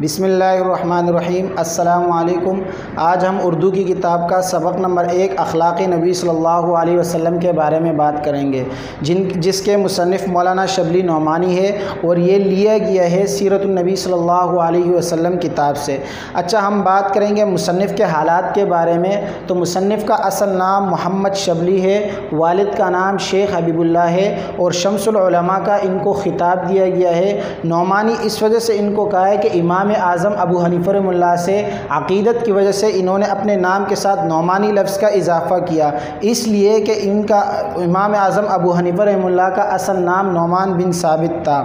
बिस्मिल्लाहिर्रहमानिर्रहीम। अस्सलामु अलैकुम। आज हम उर्दू की किताब का सबक नंबर 1 अखलाक़ नबी सल्लल्लाहु अलैहि वसल्लम के बारे में बात करेंगे, जिसके मुसन्निफ़ मौलाना शबली नौमानी है और ये लिया गया है सीरतुन नबी सल्लल्लाहु अलैहि वसल्लम किताब से। अच्छा, हम बात करेंगे मुसन्निफ़ के हालात के बारे में। तो मुसन्निफ़ का असल नाम मोहम्मद शबली है, वालिद का नाम शेख हबीबुल्लाह है और शम्सुल उलमा का इनको ख़िताब दिया गया है। नौमानी इस वजह से इनको कहा है कि इमाम आज़म अबू हनीफ़ा रहमतुल्लाह से अक़ीदत की वजह से इन्होंने अपने नाम के साथ नौमानी लफ्ज़ का इजाफ़ा किया, इसलिए कि इनका इमाम आज़म अबू हनीफ़ा रहमतुल्लाह का असल नाम नौमान बिन साबित था।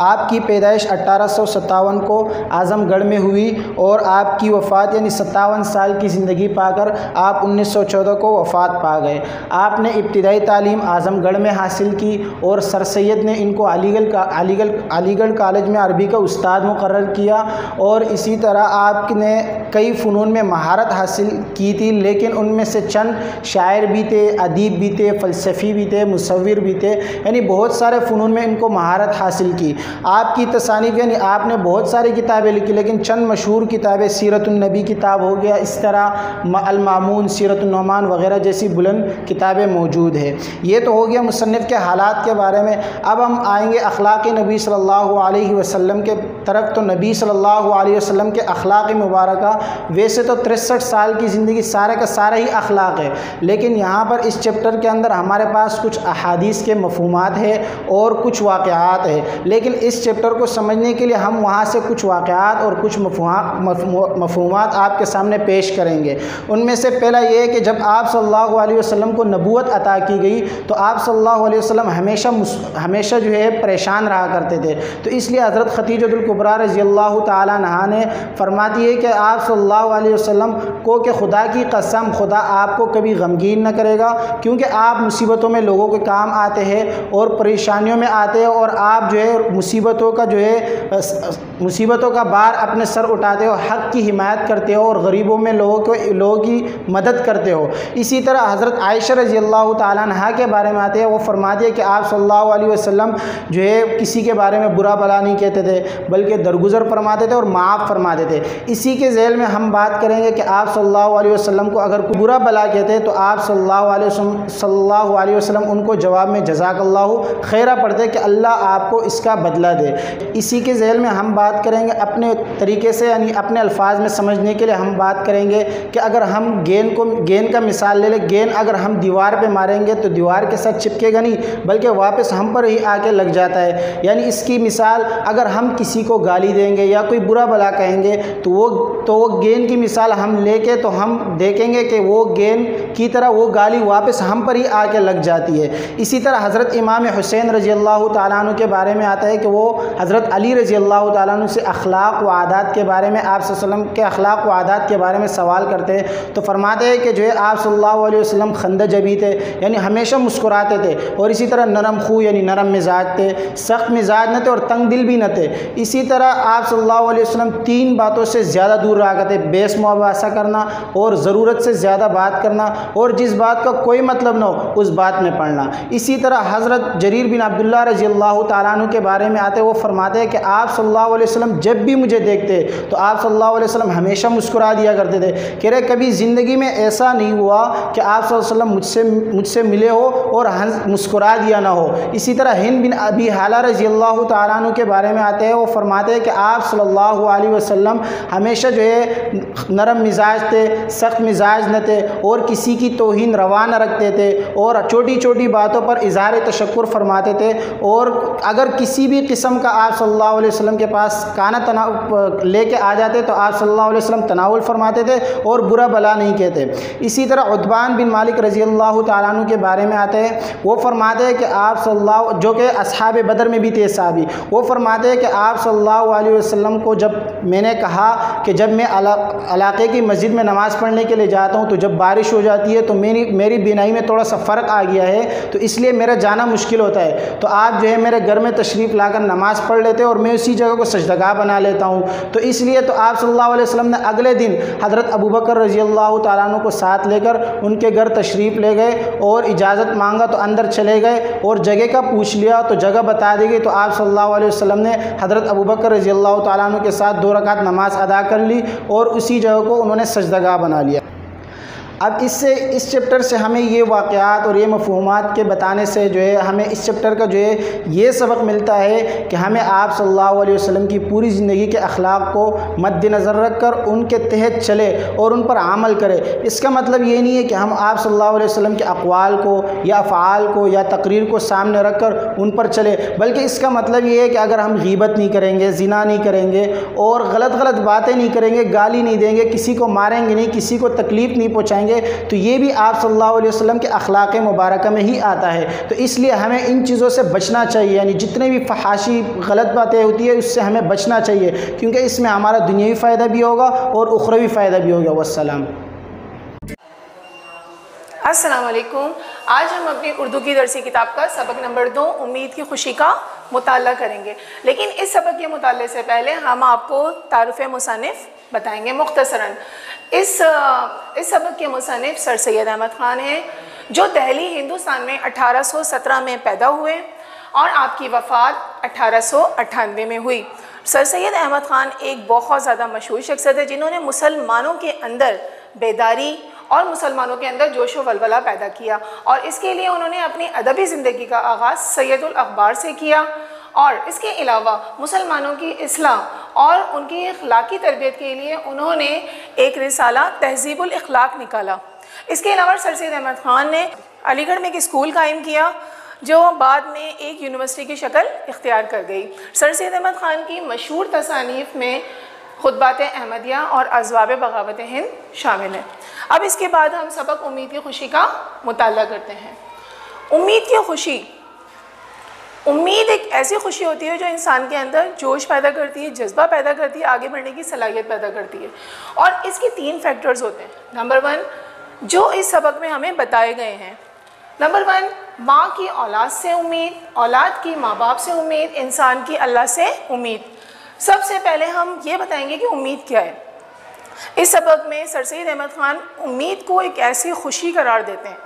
आपकी पैदाइश 1857 को आज़मगढ़ में हुई और आपकी वफ़ात यानी 57 साल की ज़िंदगी पाकर आप 1914 को वफ़ात पा गए। आपने इब्तिदाई तालीम आज़मगढ़ में हासिल की और सर सैयद ने इनको अलीगढ़ कॉलेज में अरबी का उस्ताद मुकर्रर किया और इसी तरह आपने कई फ़नून में महारत हासिल की थी, लेकिन उनमें से चंद शायर भी थे, अदीब भी थे, फ़लसफ़ी भी थे, मुसव्विर भी थे, यानी बहुत सारे फ़नून में इनको महारत हासिल की। आपकी तसानीफ़ यानी आपने बहुत सारी किताबें लिखी, लेकिन चंद मशहूर किताबें सीरतुन नबी किताब हो गया, इस तरह अल मामून, सीरतुन नौमान वग़ैरह जैसी बुलंद किताबें मौजूद है। ये तो हो गया मुसन्निफ़ के हालात के बारे में। अब हम आएंगे अखलाक़ नबी सल्लल्लाहु अलैहि वसल्लम के तरफ। तो नबी सल्लल्लाहु अलैहि वसल्लम के अखलाक़ मुबारका, वैसे तो 63 साल की ज़िंदगी सारे का सारा ही अखलाक़ है, लेकिन यहाँ पर इस चैप्टर के अंदर हमारे पास कुछ अहादीस के मफ़हूमात है और कुछ वाक़यात है। लेकिन इस चैप्टर को समझने के लिए हम वहाँ से कुछ वाक़यात और कुछ मफ़हूमात आपके सामने पेश करेंगे। उनमें से पहला ये है कि जब आप सल्लल्लाहु अलैहि वसल्लम को नबूवत अता की गई तो आप सल्लल्लाहु अलैहि वसल्लम हमेशा जो है परेशान रहा करते थे। तो इसलिए हज़रत खदीजतुल कुबरा रज़ियल्लाहु ताला अन्हा ने फरमाती है कि आप सल्लल्लाहु अलैहि वसल्लम को कि खुदा की कसम, खुदा आपको कभी गमगीन न करेगा, क्योंकि आप मुसीबतों में लोगों के काम आते हैं और परेशानियों में आते हैं और आप जो है मुसीबतों का बार अपने सर उठाते हो, हक़ की हिमायत करते हो और गरीबों में लोगों की मदद करते हो। इसी तरह हज़रत आयशा रज़ियल्लाहु ताला अन्हा के बारे में आते हैं, वो फरमाती है कि आप सल्लल्लाहु अलैहि वसल्लम जो है किसी के बारे में बुरा भला नहीं कहते थे, बल्कि दरगुज़र फरमाते थे और माफ़ फरमाते थे। इसी के ज़ैल में हम बात करेंगे कि आप सल्लल्लाहु अलैहि वसल्लम को अगर कोई बुरा भला कहते हैं तो आप सल्लल्लाहु अलैहि वसल्लम उनको जवाब में जज़ाकल्लाहु खैरा पढ़ते कि अल्लाह आपको इसका बदला दे। इसी के ज़ैल में हम बात करेंगे अपने तरीके से, यानी अपने अल्फाज में समझने के लिए हम बात करेंगे कि अगर हम गेंद का मिसाल ले लें, गेंद अगर हम दीवार पे मारेंगे तो दीवार के साथ चिपकेगा नहीं, बल्कि वापस हम पर ही आके लग जाता है। यानी इसकी मिसाल, अगर हम किसी को गाली देंगे या कोई बुरा भला कहेंगे तो वो गेंद की मिसाल हम लेके तो हम देखेंगे कि वो गेंद की तरह वो गाली वापस हम पर ही आके लग जाती है। इसी तरह हज़रत इमाम हुसैन रज़ियल्लाहु ताला अन्हु के बारे में आता है कि वो हज़रत अली रज़ियल्लाहु ताला अन्हु से अखलाक़ व आदात के बारे में, आप सल्लल्लाहु अलैहि वसल्लम के अखलाक़ व आदात के बारे में सवाल करते हैं तो फरमाते हैं कि जो है आप सल्लल्लाहु अलैहि वसल्लम खंदजबी थे, यानी हमेशा मुस्कुराते थे, और इसी तरह नरम खू यानी नरम मिजाज थे, सख्त मिजाज न थे और तंग दिल भी न थे। इसी तरह आप सल्लल्लाहु अलैहि वसल्लम 3 बातों से ज़्यादा दूर रहा करते, बेस मुआवसा करना और ज़रूरत से ज़्यादा बात करना और जिस बात का कोई मतलब ना हो उस बात में पढ़ना। इसी तरह हज़रत जरीर बिन अब्दुल्लाह रज़ियल्लाहु ताला अन्हु के बारे में आते, वो फरमाते हैं कि आप सल्लल्लाहु अलैहि वसल्लम जब भी मुझे देखते तो आप सल्लल्लाहु अलैहि वसल्लम हमेशा मुस्कुरा दिया करते थे। कह रहे कभी ज़िंदगी में ऐसा नहीं हुआ कि आप सल्लल्लाहु अलैहि वसल्लम मुझसे मिले हो और मुस्कुरा दिया ना हो। इसी तरह हिंद बिन अबी हाला रज़ियल्लाहु ताला अन्हु के बारे में आते हैं, वो फरमाते हैं कि आप सल्लल्लाहु अलैहि वसल्लम हमेशा जो है नरम मिजाज थे, सख्त मिजाज न थे और किसी की तौहीन रवा न रखते थे और छोटी छोटी बातों पर इज़हार तशक्कुर फरमाते थे। और अगर किसी भी किस्म का आप सल्लल्लाहु अलैहि वसल्लम के पास खाना लेके आ जाते तो आप सल्लल्लाहु अलैहि वसल्लम तनावुल फरमाते थे और बुरा भला नहीं कहते। इसी तरह उतबान बिन मालिक रज़ियल्लाहु ताला अन्हु के बारे में आते हैं, वो फरमाते हैं कि आप सल्लल्लाहु, जो कि अस्हाब बदर में भी थे साहबी, वो फरमाते हैं कि आप सल्लल्लाहु अलैहि वसल्लम को जब मैंने कहा कि जब मैं इलाके की मस्जिद में नमाज़ पढ़ने के लिए जाता हूँ तो जब बारिश हो जाती है तो मेरी बीनाई में थोड़ा सा फ़र्क आ गया है, तो इसलिए मेरा जाना मुश्किल होता है, तो आप जो है मेरे घर में तशरीफ़ लाकर नमाज़ पढ़ लेते और मैं उसी जगह को सजदगाह बना लेता हूँ। तो इसलिए तो आप सल्लल्लाहु अलैहि वसल्लम ने अगले दिन हज़रत अबू बकर रज़ियल्लाहु ताला अन्हु को साथ लेकर उनके घर तशरीफ़ ले गए और इजाज़त मांगा तो अंदर चले गए और जगह का पूछ लिया तो जगह बता दी गई। तो आप सल्लल्लाहु अलैहि वसल्लम ने हज़रत अबू बकर रज़ियल्लाहु ताला मुसलमानों के साथ 2 रकात नमाज अदा कर ली और उसी जगह को उन्होंने सजदगाह बना लिया। अब इस चैप्टर से हमें ये वाक़यात और ये मफ़हूमात के बताने से जो है हमें इस चैप्टर का जो है ये सबक मिलता है कि हमें आप सल्लल्लाहु अलैहि वसल्लम की पूरी ज़िंदगी के अखलाक को मद्देनज़र रख कर उनके तहत चले और उन पर अमल करें। इसका मतलब ये नहीं है कि हम आप सल्लल्लाहु अलैहि वसल्लम के अक़वाल को या अफ़आल को या तकरीर को सामने रख कर उन पर चले, बल्कि इसका मतलब ये है कि अगर हम ग़ीबत नहीं करेंगे, ज़िना नहीं करेंगे और गलत बातें नहीं करेंगे, गाली नहीं देंगे, किसी को मारेंगे नहीं, किसी को तकलीफ़ नहीं पहुँचाएंगे, तो ये भी आप सल्लल्लाहु अलैहि वसल्लम के अखलाक मुबारक में ही आता है। तो इसलिए हमें इन चीज़ों से बचना चाहिए, यानी जितने भी फहाशी गलत बातें होती है उससे हमें बचना चाहिए, क्योंकि इसमें हमारा दुनियावी फ़ायदा भी होगा और उखरवी फ़ायदा भी होगा। वस्सलाम। अस्सलाम वालेकुम। आज हम अपनी उर्दू की दरसी किताब का सबक नंबर 2 उम्मीद की खुशी का मुताला करेंगे, लेकिन इस सबक के मुताले से पहले हम आपको तारुफ़ मुसन्निफ़ बताएंगे मुख्तसरन। इस सबक के मुसन्निफ़ सर सैयद अहमद ख़ान हैं, जो दिल्ली हिंदुस्तान में 1817 में पैदा हुए और आपकी वफ़ात 1898 में हुई। सर सैयद अहमद ख़ान एक बहुत ज़्यादा मशहूर शख्सियत है जिन्होंने मुसलमानों के अंदर बेदारी और मुसलमानों के अंदर जोश व वलवला पैदा किया, और इसके लिए उन्होंने अपनी अदबी ज़िंदगी का आगाज़ सैयदुल अखबार से किया। और इसके अलावा मुसलमानों की इस्लाह और उनकी अखलाकी तरबियत के लिए उन्होंने एक रिसाला तहज़ीबुल अखलाक निकाला। इसके अलावा सर सैयद अहमद ख़ान ने अलीगढ़ में एक स्कूल कायम किया जो बाद में एक यूनिवर्सिटी की शक्ल इख्तियार कर गई। सर सैयद अहमद ख़ान की मशहूर तसानीफ़ में खुतबात अहमदिया और अज़वाब बगावत हिंद शामिल हैं। अब इसके बाद हम सबक उम्मीद की खुशी का मुताला करते हैं। उम्मीद की खुशी, उम्मीद एक ऐसी खुशी होती है जो इंसान के अंदर जोश पैदा करती है, जज्बा पैदा करती है, आगे बढ़ने की सलाहियत पैदा करती है, और इसके 3 फैक्टर्स होते हैं। नंबर 1 जो इस सबक में हमें बताए गए हैं। नंबर 1 माँ की औलाद से उम्मीद, औलाद की माँ बाप से उम्मीद, इंसान की अल्लाह से उम्मीद। सबसे पहले हम ये बताएंगे कि उम्मीद क्या है। इस सबक में सर सैयद अहमद ख़ान उम्मीद को एक ऐसी खुशी करार देते हैं,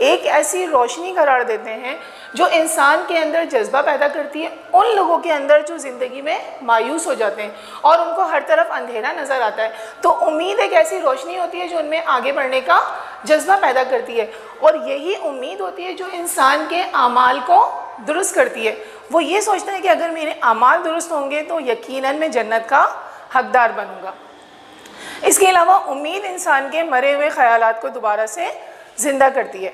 एक ऐसी रोशनी करार देते हैं जो इंसान के अंदर जज्बा पैदा करती है उन लोगों के अंदर जो ज़िंदगी में मायूस हो जाते हैं और उनको हर तरफ अंधेरा नज़र आता है। तो उम्मीद एक ऐसी रोशनी होती है जो उनमें आगे बढ़ने का जज्बा पैदा करती है, और यही उम्मीद होती है जो इंसान के आमाल को दुरुस्त करती है। वो ये सोचता है कि अगर मेरे आमाल दुरुस्त होंगे तो यकीनन मैं जन्नत का हकदार बनूँगा। इसके अलावा उम्मीद इंसान के मरे हुए ख़यालात को दोबारा से ज़िंदा करती है।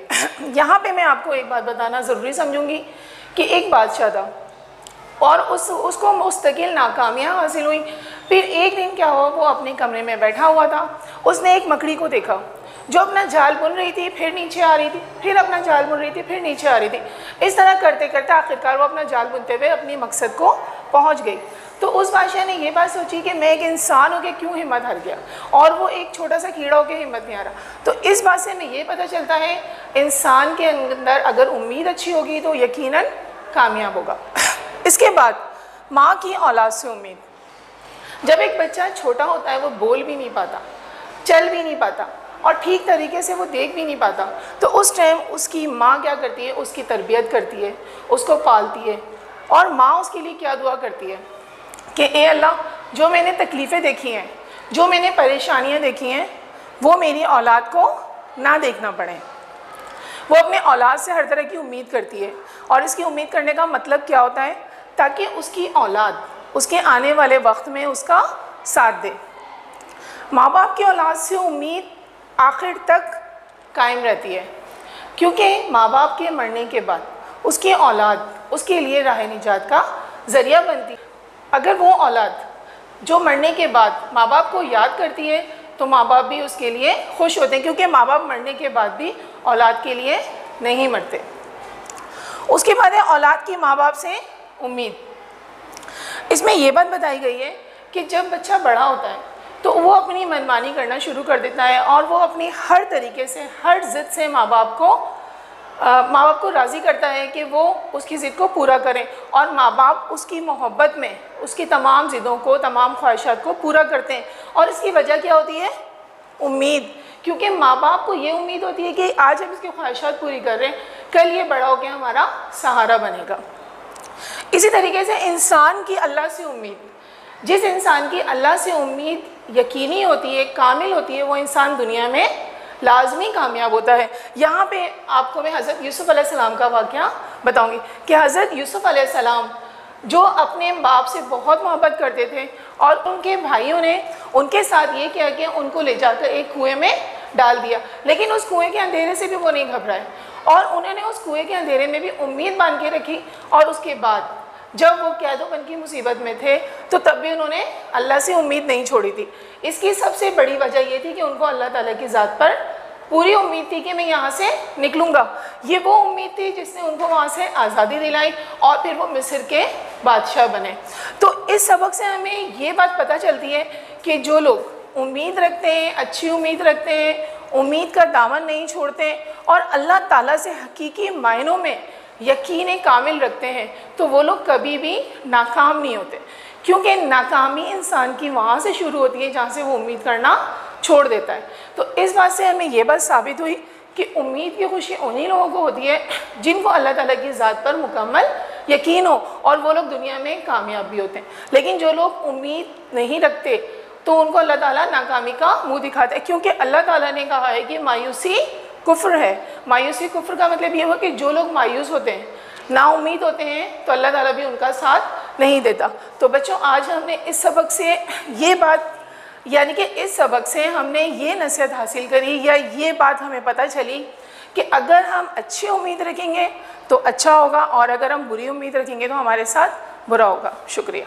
यहाँ पे मैं आपको एक बात बताना ज़रूरी समझूंगी कि एक बादशाह था और उसको मुस्तकिल नाकामियाँ हासिल हुई। फिर एक दिन क्या हुआ, वो अपने कमरे में बैठा हुआ था, उसने एक मकड़ी को देखा जो अपना जाल बुन रही थी, फिर नीचे आ रही थी, फिर अपना जाल बुन रही थी, फिर नीचे आ रही थी। इस तरह करते करते आखिरकार वो अपना जाल बुनते हुए अपनी मकसद को पहुँच गई। तो उस बादशाह ने ये बात सोची कि मैं एक इंसान होकर क्यों हिम्मत हार गया, और वो एक छोटा सा कीड़ा होकर हिम्मत नहीं हारा। तो इस बात से हमें ये पता चलता है इंसान के अंदर अगर उम्मीद अच्छी होगी तो यकीनन कामयाब होगा। इसके बाद माँ की औलाद से उम्मीद। जब एक बच्चा छोटा होता है वो बोल भी नहीं पाता, चल भी नहीं पाता और ठीक तरीके से वो देख भी नहीं पाता, तो उस टाइम उसकी माँ क्या करती है, उसकी तरबियत करती है, उसको पालती है, और माँ उसके लिए क्या दुआ करती है कि ए अल्लाह, जो मैंने तकलीफ़ें देखी हैं, जो मैंने परेशानियां देखी हैं, वो मेरी औलाद को ना देखना पड़े। वो अपने औलाद से हर तरह की उम्मीद करती है, और इसकी उम्मीद करने का मतलब क्या होता है, ताकि उसकी औलाद उसके आने वाले वक्त में उसका साथ दे। माँ बाप की औलाद से उम्मीद आखिर तक कायम रहती है, क्योंकि माँ बाप के मरने के बाद उसकी औलाद उसके लिए राह निजात का ज़रिया बनती। अगर वो औलाद जो मरने के बाद माँ बाप को याद करती है तो माँ बाप भी उसके लिए खुश होते हैं, क्योंकि माँ बाप मरने के बाद भी औलाद के लिए नहीं मरते। उसके बाद है औलाद की माँ बाप से उम्मीद। इसमें यह बात बताई गई है कि जब बच्चा बड़ा होता है तो वो अपनी मनमानी करना शुरू कर देता है, और वो अपनी हर तरीके से, हर ज़िद से माँ बाप को राज़ी करता है कि वो उसकी ज़िद को पूरा करें, और माँ बाप उसकी मोहब्बत में उसकी तमाम ज़िदों को, तमाम ख्वाहिशात को पूरा करते हैं। और इसकी वजह क्या होती है, उम्मीद। क्योंकि माँ बाप को ये उम्मीद होती है कि आज हम इसकी ख्वाहिशात पूरी कर रहे हैं, कल ये बड़ा होकर हमारा सहारा बनेगा। इसी तरीके से इंसान की अल्लाह से उम्मीद। जिस इंसान की अल्लाह से उम्मीद यकीनी होती है, कामिल होती है, वो इंसान दुनिया में लाजमी कामयाब होता है। यहाँ पे आपको मैं हज़रत यूसुफ़ अलैहिस्सलाम का वाक़या बताऊँगी कि हज़रत यूसुफ़ अलैहिस्सलाम जो अपने बाप से बहुत मोहब्बत करते थे और उनके भाइयों ने उनके साथ ये किया कि उनको ले जाकर एक कुएं में डाल दिया, लेकिन उस कुएं के अंधेरे से भी वो नहीं घबराए और उन्होंने उस कुएं के अंधेरे में भी उम्मीद बांध के रखी। और उसके बाद जब वो कैदोपन की मुसीबत में थे तो तब भी उन्होंने अल्लाह से उम्मीद नहीं छोड़ी थी। इसकी सबसे बड़ी वजह ये थी कि उनको अल्लाह ताला की ज़ात पर पूरी उम्मीद थी कि मैं यहाँ से निकलूँगा। ये वो उम्मीद थी जिसने उनको वहाँ से आज़ादी दिलाई और फिर वो मिस्र के बादशाह बने। तो इस सबक से हमें ये बात पता चलती है कि जो लोग उम्मीद रखते हैं, अच्छी उम्मीद रखते हैं, उम्मीद का दामन नहीं छोड़ते और अल्लाह ताला से हकीकी मायनों में यकीन कामिल रखते हैं, तो वो लोग कभी भी नाकाम नहीं होते, क्योंकि नाकामी इंसान की वहाँ से शुरू होती है जहाँ से वो उम्मीद करना छोड़ देता है। तो इस बात से हमें ये बात साबित हुई कि उम्मीद की खुशी उन्हीं लोगों को होती है जिनको अल्लाह ताला की ज़ात पर मुकम्मल यकीन हो, और वो लोग दुनिया में कामयाब भी होते हैं। लेकिन जो लोग उम्मीद नहीं रखते तो उनको अल्लाह ताला नाकामी का मुँह दिखाता है, क्योंकि अल्लाह ताला ने कहा है कि मायूसी कुफ्र है। मायूसी कुफ्र का मतलब ये हुआ कि जो लोग मायूस होते हैं, ना उम्मीद होते हैं, तो अल्लाह ताला भी उनका साथ नहीं देता। तो बच्चों, आज हमने इस सबक से ये बात, यानी कि इस सबक से हमने ये नसीहत हासिल करी या ये बात हमें पता चली कि अगर हम अच्छी उम्मीद रखेंगे तो अच्छा होगा और अगर हम बुरी उम्मीद रखेंगे तो हमारे साथ बुरा होगा। शुक्रिया।